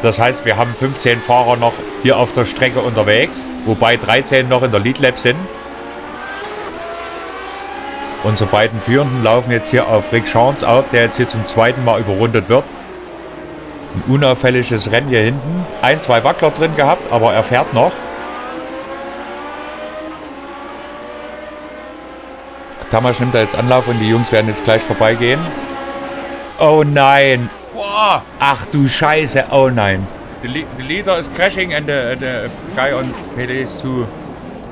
Das heißt, wir haben 15 Fahrer noch hier auf der Strecke unterwegs, wobei 13 noch in der Lead Lap sind. Unsere beiden Führenden laufen jetzt hier auf Rick Chance auf, der jetzt hier zum 2. Mal überrundet wird. Ein unauffälliges Rennen hier hinten. 1, 2 Wackler drin gehabt, aber er fährt noch. Tamas nimmt da jetzt Anlauf und die Jungs werden jetzt gleich vorbeigehen. Oh nein. Wow. Ach du Scheiße. Oh nein. The leader is crashing and the guy on PD2.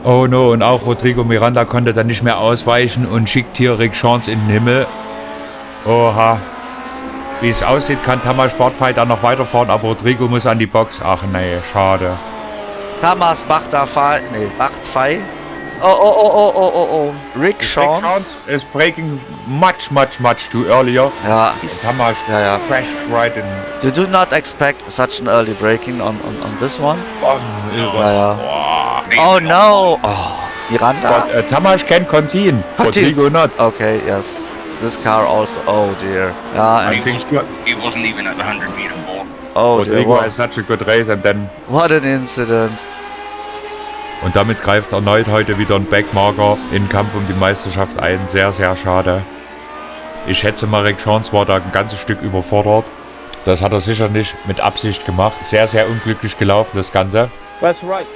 Oh no. Und auch Rodrigo Miranda konnte dann nicht mehr ausweichen und schickt hier Rick Chance in den Himmel. Oha. Wie es aussieht, kann Tamas Bartfei da noch weiterfahren, aber Rodrigo muss an die Box. Ach nee, schade. Tamas Bartfei. Oh. Rick Chance is breaking much too earlier. Ja, Tamas crashed right in. You do not expect such an early braking on this one. Oh no. Oh, Miranda. But Tamas can continue. Rodrigo not. Okay, yes. This car also. Oh dear. Yeah, I think he wasn't even at the 100-meter ball. Oh Rodrigo dear. has such a good race and then. What an incident. Und damit greift erneut heute wieder ein Backmarker in den Kampf um die Meisterschaft ein. Sehr, sehr schade. Ich schätze mal, Rick Chance war da ein ganzes Stück überfordert. Das hat er sicher nicht mit Absicht gemacht. Sehr, sehr unglücklich gelaufen, das Ganze. That's right.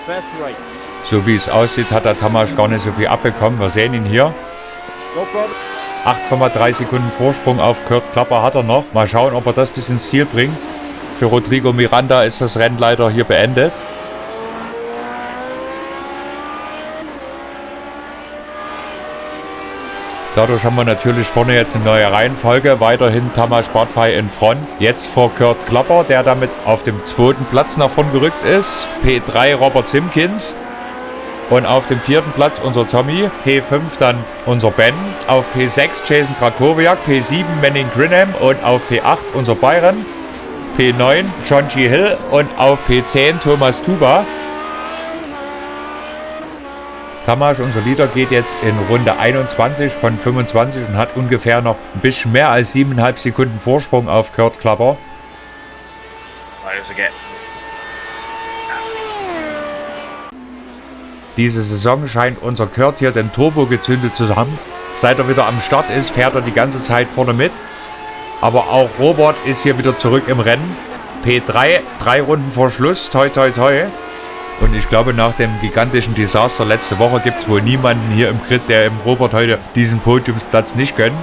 That's right. So wie es aussieht, hat der Tamas gar nicht so viel abbekommen. Wir sehen ihn hier. No problem. 8,3 Sekunden Vorsprung auf Kurt Klapper hat er noch. Mal schauen, ob er das bis ins Ziel bringt. Für Rodrigo Miranda ist das Rennen leider hier beendet. Dadurch haben wir natürlich vorne jetzt eine neue Reihenfolge. Weiterhin Tamas Bartfei in Front. Jetzt vor Kurt Klapper, der damit auf dem 2. Platz nach vorn gerückt ist. P3 Robert Simkins. Und auf dem 4. Platz unser Tommy. P5 dann unser Ben. Auf P6 Jason Krakowiak. P7 Manning Grinham. Und auf P8 unser Byron. P9 John G. Hill und auf P10 Thomas Tuba. Tamas, unser Leader, geht jetzt in Runde 21 von 25 und hat ungefähr noch ein bisschen mehr als 7,5 Sekunden Vorsprung auf Kurt Klapper. Diese Saison scheint unser Kurt hier den Turbo gezündet zu haben. Seit er wieder am Start ist, fährt er die ganze Zeit vorne mit. Aber auch Robert ist hier wieder zurück im Rennen. P3, 3 Runden vor Schluss, toi toi toi. Und ich glaube, nach dem gigantischen Desaster letzte Woche gibt es wohl niemanden hier im Grid, der im Robert heute diesen Podiumsplatz nicht gönnt.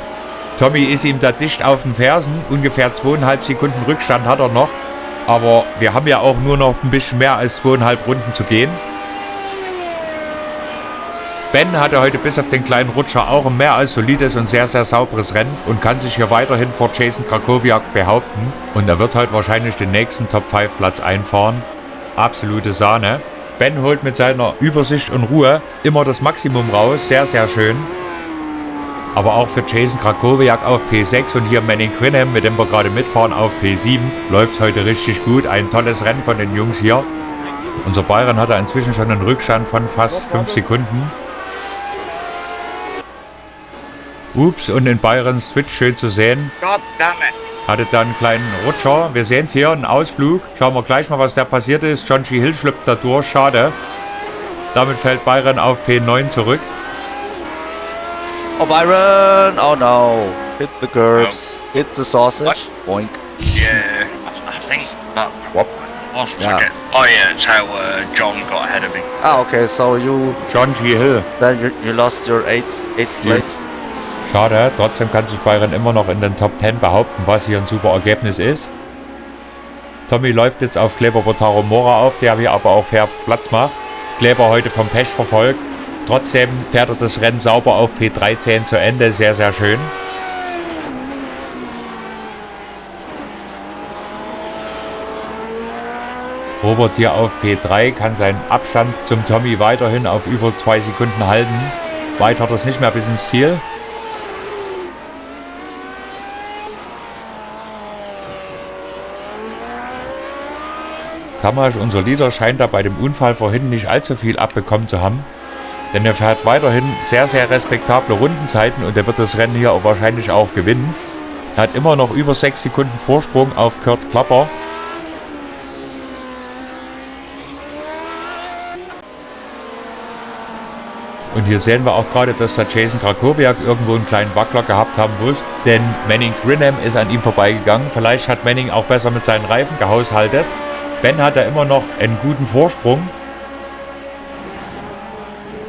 Tommy ist ihm da dicht auf den Fersen. Ungefähr 2,5 Sekunden Rückstand hat er noch. Aber wir haben ja auch nur noch ein bisschen mehr als 2,5 Runden zu gehen. Ben hatte heute bis auf den kleinen Rutscher auch ein mehr als solides und sehr, sehr sauberes Rennen und kann sich hier weiterhin vor Jason Krakowiak behaupten. Und er wird heute wahrscheinlich den nächsten Top-5-Platz einfahren. Absolute Sahne. Ben holt mit seiner Übersicht und Ruhe immer das Maximum raus. Sehr, sehr schön. Aber auch für Jason Krakowiak auf P6 und hier Manning Quinham, mit dem wir gerade mitfahren, auf P7, läuft heute richtig gut. Ein tolles Rennen von den Jungs hier. Unser Byron hatte inzwischen schon einen Rückstand von fast 5 Sekunden. Ups, und in Byrons Switch schön zu sehen. Hatte da einen kleinen Rutscher. Wir sehen es hier, einen Ausflug. Schauen wir gleich mal, was da passiert ist. John G. Hill schlüpft da durch, schade. Damit fällt Byron auf P9 zurück. Oh, Byron! Oh no! Hit the curbs. Hit the sausage. Boink. Yeah, I think that Whoop. was Yeah. like oh yeah, it's how John got ahead of me. Ah, okay, so you John G. Hill. then you lost your 8 place. Schade, trotzdem kann sich Byron immer noch in den Top 10 behaupten, was hier ein super Ergebnis ist. Tommy läuft jetzt auf Kleber Botaro Mora auf, der hier aber auch fair Platz macht. Kleber heute vom Pech verfolgt. Trotzdem fährt er das Rennen sauber auf P13 zu Ende. Sehr, sehr schön. Robert hier auf P3 kann seinen Abstand zum Tommy weiterhin auf über 2 Sekunden halten. Weit hat er es nicht mehr bis ins Ziel. Tamas, unser Leader, scheint da bei dem Unfall vorhin nicht allzu viel abbekommen zu haben. Denn er fährt weiterhin sehr, sehr respektable Rundenzeiten und er wird das Rennen hier auch wahrscheinlich auch gewinnen. Er hat immer noch über 6 Sekunden Vorsprung auf Kurt Klapper. Und hier sehen wir auch gerade, dass der Jason Krakowiak irgendwo einen kleinen Wackler gehabt haben muss. Denn Manning Quinham ist an ihm vorbeigegangen. Vielleicht hat Manning auch besser mit seinen Reifen gehaushaltet. Ben hat da immer noch einen guten Vorsprung.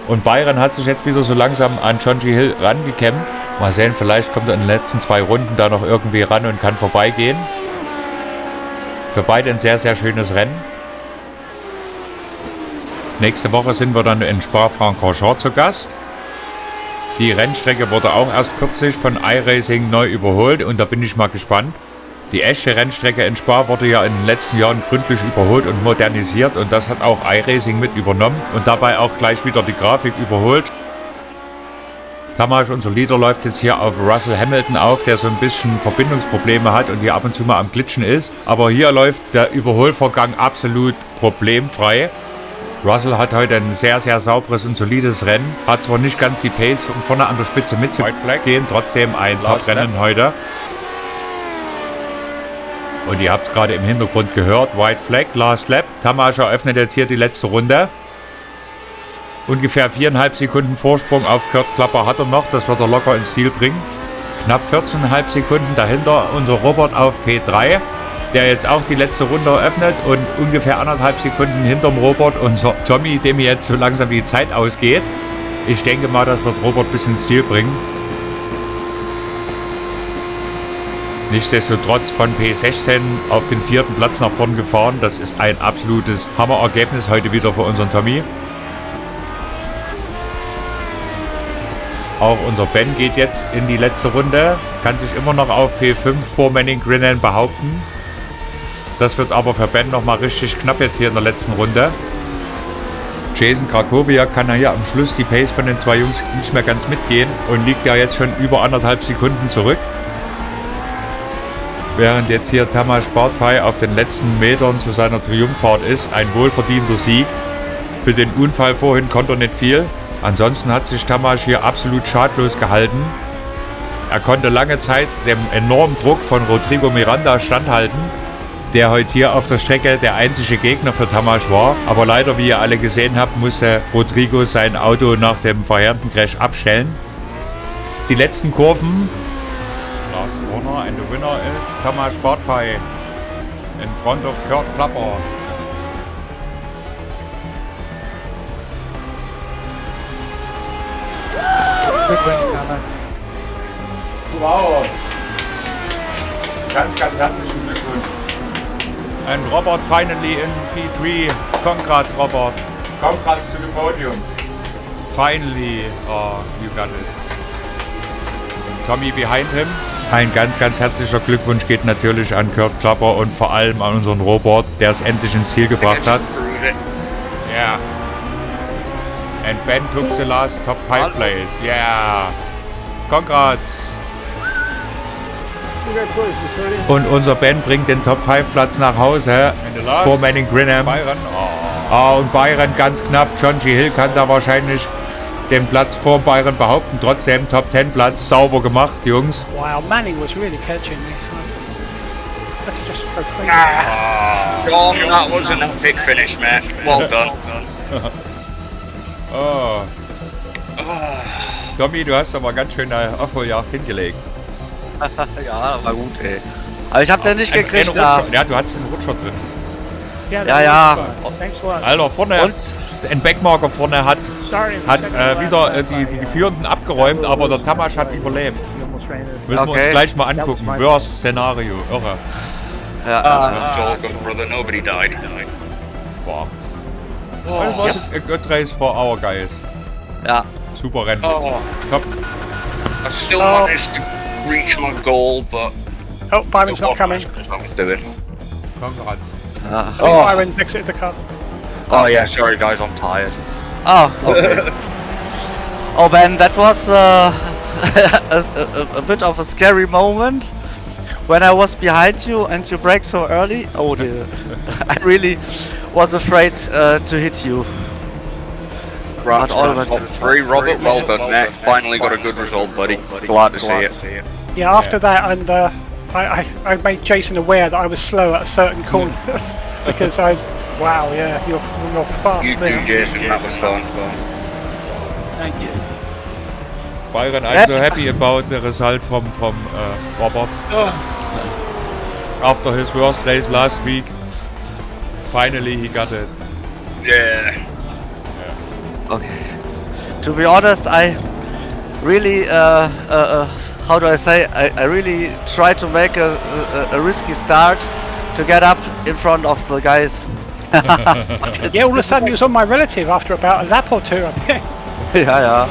Und Byron hat sich jetzt wieder so langsam an John G. Hill rangekämpft. Mal sehen, vielleicht kommt er in den letzten 2 Runden da noch irgendwie ran und kann vorbeigehen. Für beide ein sehr, sehr schönes Rennen. Nächste Woche sind wir dann in Spa-Francorchamps zu Gast. Die Rennstrecke wurde auch erst kürzlich von iRacing neu überholt und da bin ich mal gespannt. Die echte Rennstrecke in Spa wurde ja in den letzten Jahren gründlich überholt und modernisiert und das hat auch iRacing mit übernommen und dabei auch gleich wieder die Grafik überholt. Tamas, unser Leader, läuft jetzt hier auf Russell Hamilton auf, der so ein bisschen Verbindungsprobleme hat und hier ab und zu mal am Glitschen ist. Aber hier läuft der Überholvorgang absolut problemfrei. Russell hat heute ein sehr, sehr sauberes und solides Rennen. Hat zwar nicht ganz die Pace von vorne an der Spitze mitzugehen, trotzdem ein Top-Rennen heute. Und ihr habt es gerade im Hintergrund gehört, White Flag, Last Lap. Tamas eröffnet jetzt hier die letzte Runde. Ungefähr 4,5 Sekunden Vorsprung auf Kurt Klapper hat er noch, das wird er locker ins Ziel bringen. Knapp 14,5 Sekunden dahinter unser Robert auf P3, der jetzt auch die letzte Runde eröffnet und ungefähr 1,5 Sekunden hinterm Robert unser Tommy, dem jetzt so langsam die Zeit ausgeht. Ich denke mal, das wird Robert bis ins Ziel bringen. Nichtsdestotrotz von P16 auf den 4. Platz nach vorn gefahren. Das ist ein absolutes Hammerergebnis heute wieder für unseren Tommy. Auch unser Ben geht jetzt in die letzte Runde. Kann sich immer noch auf P5 vor Manning Quinham behaupten. Das wird aber für Ben nochmal richtig knapp jetzt hier in der letzten Runde. Jason Krakowiak kann hier am Schluss die Pace von den 2 Jungs nicht mehr ganz mitgehen und liegt ja jetzt schon über 1,5 Sekunden zurück. Während jetzt hier Tamas Bartfei auf den letzten Metern zu seiner Triumphfahrt ist. Ein wohlverdienter Sieg. Für den Unfall vorhin konnte er nicht viel. Ansonsten hat sich Tamas hier absolut schadlos gehalten. Er konnte lange Zeit dem enormen Druck von Rodrigo Miranda standhalten, der heute hier auf der Strecke der einzige Gegner für Tamas war. Aber leider, wie ihr alle gesehen habt, musste Rodrigo sein Auto nach dem verheerenden Crash abstellen. Die letzten Kurven. Last corner and the winner is Tamas Bartfei in front of Kurt Klapper. Wow! Ganz, ganz herzlichen Glückwunsch. And Robert finally in P3. Congrats, Robert. Congrats to the podium. Finally. Oh, you got it. Tommy behind him. Ein ganz, ganz herzlicher Glückwunsch geht natürlich an Kurt Klapper und vor allem an unseren Robert, der es endlich ins Ziel gebracht hat. Yeah. And Ben took the last top 5 place. Yeah. Congrats. Und unser Ben bringt den Top 5 Platz nach Hause vor Manning Grinham. Und Byron ganz knapp. John G. Hill kann da wahrscheinlich den Platz vor Byron behaupten. Trotzdem Top 10 Platz. Sauber gemacht, Jungs. Wow, Manning was really catching me. Let's just go crazy. John, that was an epic finish, mate. Well done. Oh. Tommy, du hast aber ganz schön eine Aufholjagd hingelegt. Ja, war gut, ey. Aber ich hab den nicht gekriegt, ja. Ja, du hattest einen Rutscher drin. Ja. Alter, vorne, und? Ein Backmarker vorne hat wieder die Führenden abgeräumt, aber der Tamas hat überlebt. Müssen wir uns gleich mal angucken. Worst Szenario, irre. It's all good, brother. Nobody died. Wow. It was a good race for our guys. Ja. Super Rennen. Top. I still managed to reach my goal, but... Oh, Byron's not coming. I was doing. Congrats. Byron's exited the car. Oh yeah, sorry guys, I'm tired. Oh, okay. Oh Ben, that was a bit of a scary moment when I was behind you and you braked so early. Oh dear. I really was afraid to hit you. Right, top 3, Robert, well done mate. Finally got a good result, buddy. Glad to see it. Yeah, after that, and I made Jason aware that I was slow at certain corners because wow, yeah, you're fast. You too, Jason, that was fun. Thank you. Byron, I'm so happy about the result from Robert. After his worst race last week, finally he got it. Yeah. Okay. To be honest, I really, how do I say? I really tried to make a risky start to get up in front of the guys. Yeah, all of a sudden you was on my relative after about a lap or two, I think. Yeah.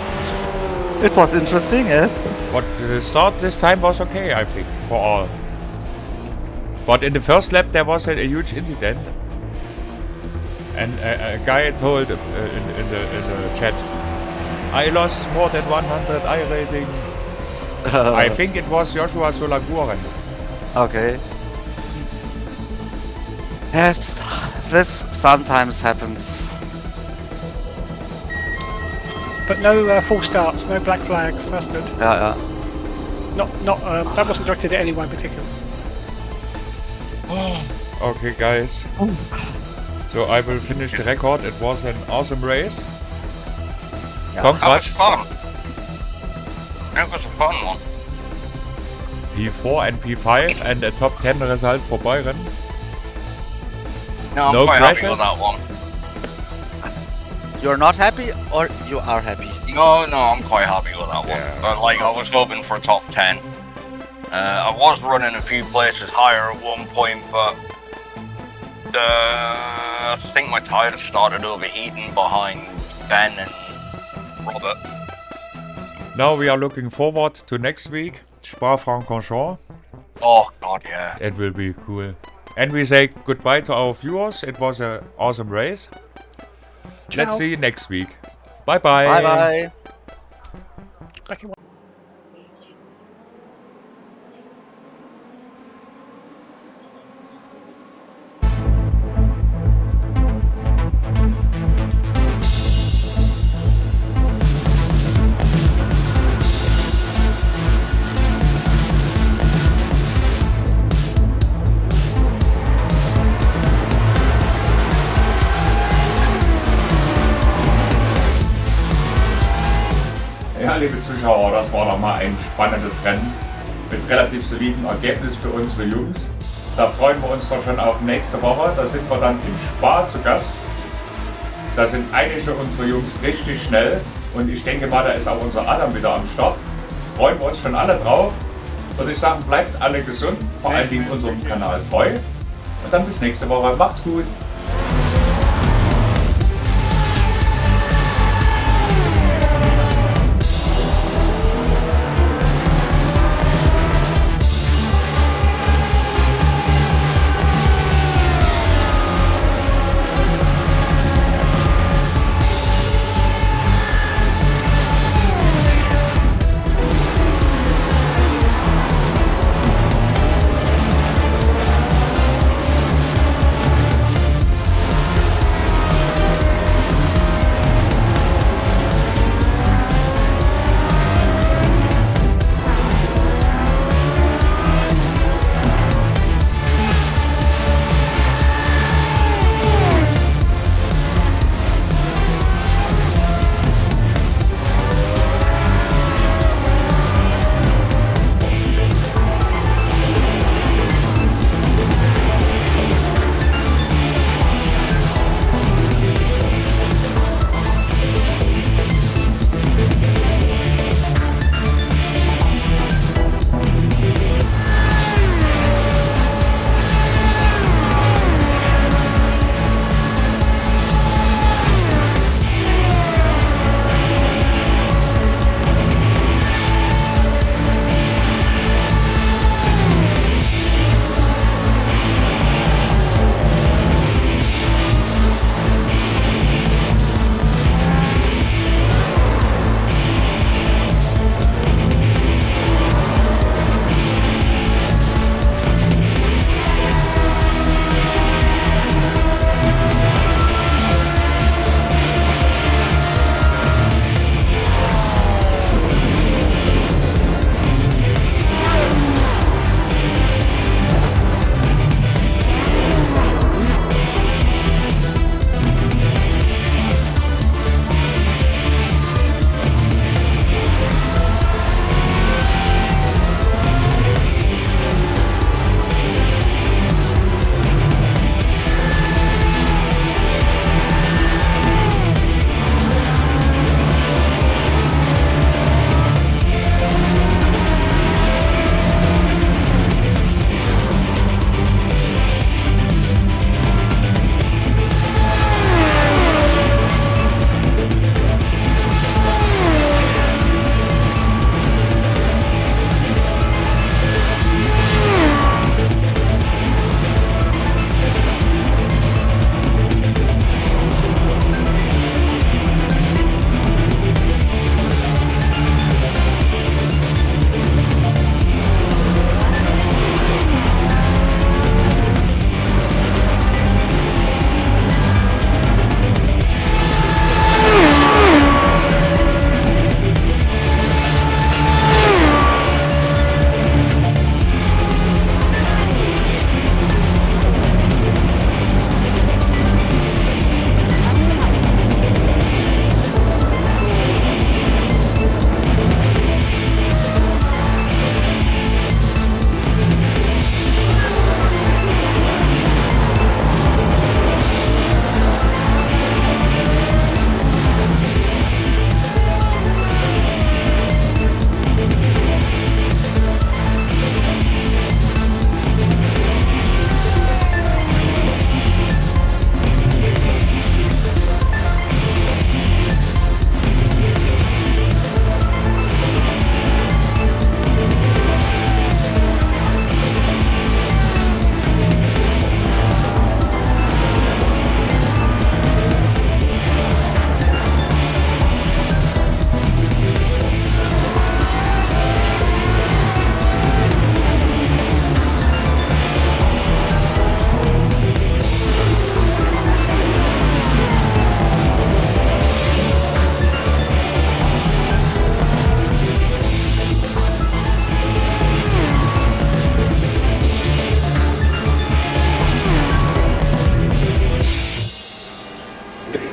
It was interesting, yes. But the start this time was okay, I think, for all. But in the first lap there was a huge incident. And a guy told in the chat, I lost more than 100 I rating. I think it was Joshua Solaguren. Okay. Yes, this sometimes happens. But no false starts, no black flags. That's good. Yeah. That wasn't directed at anyone in particular. Okay, guys. So I will finish the record. It was an awesome race. Congrats. That was fun. That was a fun one. P4 and P5 and a top 10 result for Byron. No, I'm quite happy with that one. You're not happy or you are happy? No, I'm quite happy with that one. Yeah. But like, I was hoping for top 10. I was running a few places higher at one point, but I think my tires started overheating behind Ben and Robert. Now we are looking forward to next week, Spa-Francorchamps. Oh god, yeah. It will be cool. And we say goodbye to our viewers. It was an awesome race. Ciao. Let's see you next week. Bye bye. Bye bye. Ja, liebe Zuschauer, das war doch mal ein spannendes Rennen mit relativ solidem Ergebnis für unsere Jungs. Da freuen wir uns doch schon auf nächste Woche. Da sind wir dann in Spa zu Gast. Da sind einige unserer Jungs richtig schnell und ich denke mal, da ist auch unser Adam wieder am Start. Freuen wir uns schon alle drauf. Würde ich sagen, bleibt alle gesund, vor allen Dingen unserem Kanal treu. Und dann bis nächste Woche. Macht's gut!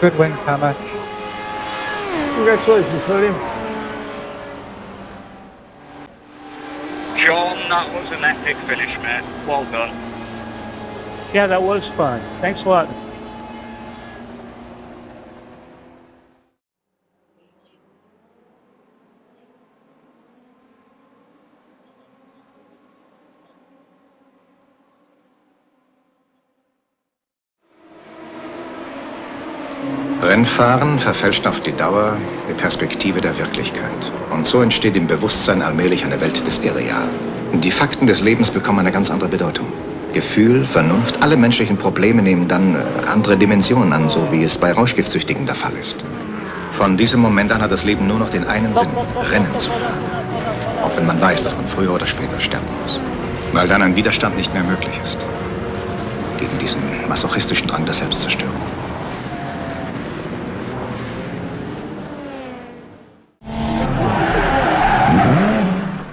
Good win, Kama. Congratulations, Podium. Sean, that was an epic finish, mate. Well done. Yeah, that was fun. Thanks a lot. Rennfahren verfälscht auf die Dauer die Perspektive der Wirklichkeit. Und so entsteht im Bewusstsein allmählich eine Welt des Irrealen. Die Fakten des Lebens bekommen eine ganz andere Bedeutung. Gefühl, Vernunft, alle menschlichen Probleme nehmen dann andere Dimensionen an, so wie es bei Rauschgiftsüchtigen der Fall ist. Von diesem Moment an hat das Leben nur noch den einen Sinn, Rennen zu fahren. Auch wenn man weiß, dass man früher oder später sterben muss. Weil dann ein Widerstand nicht mehr möglich ist. Gegen diesen masochistischen Drang der Selbstzerstörung.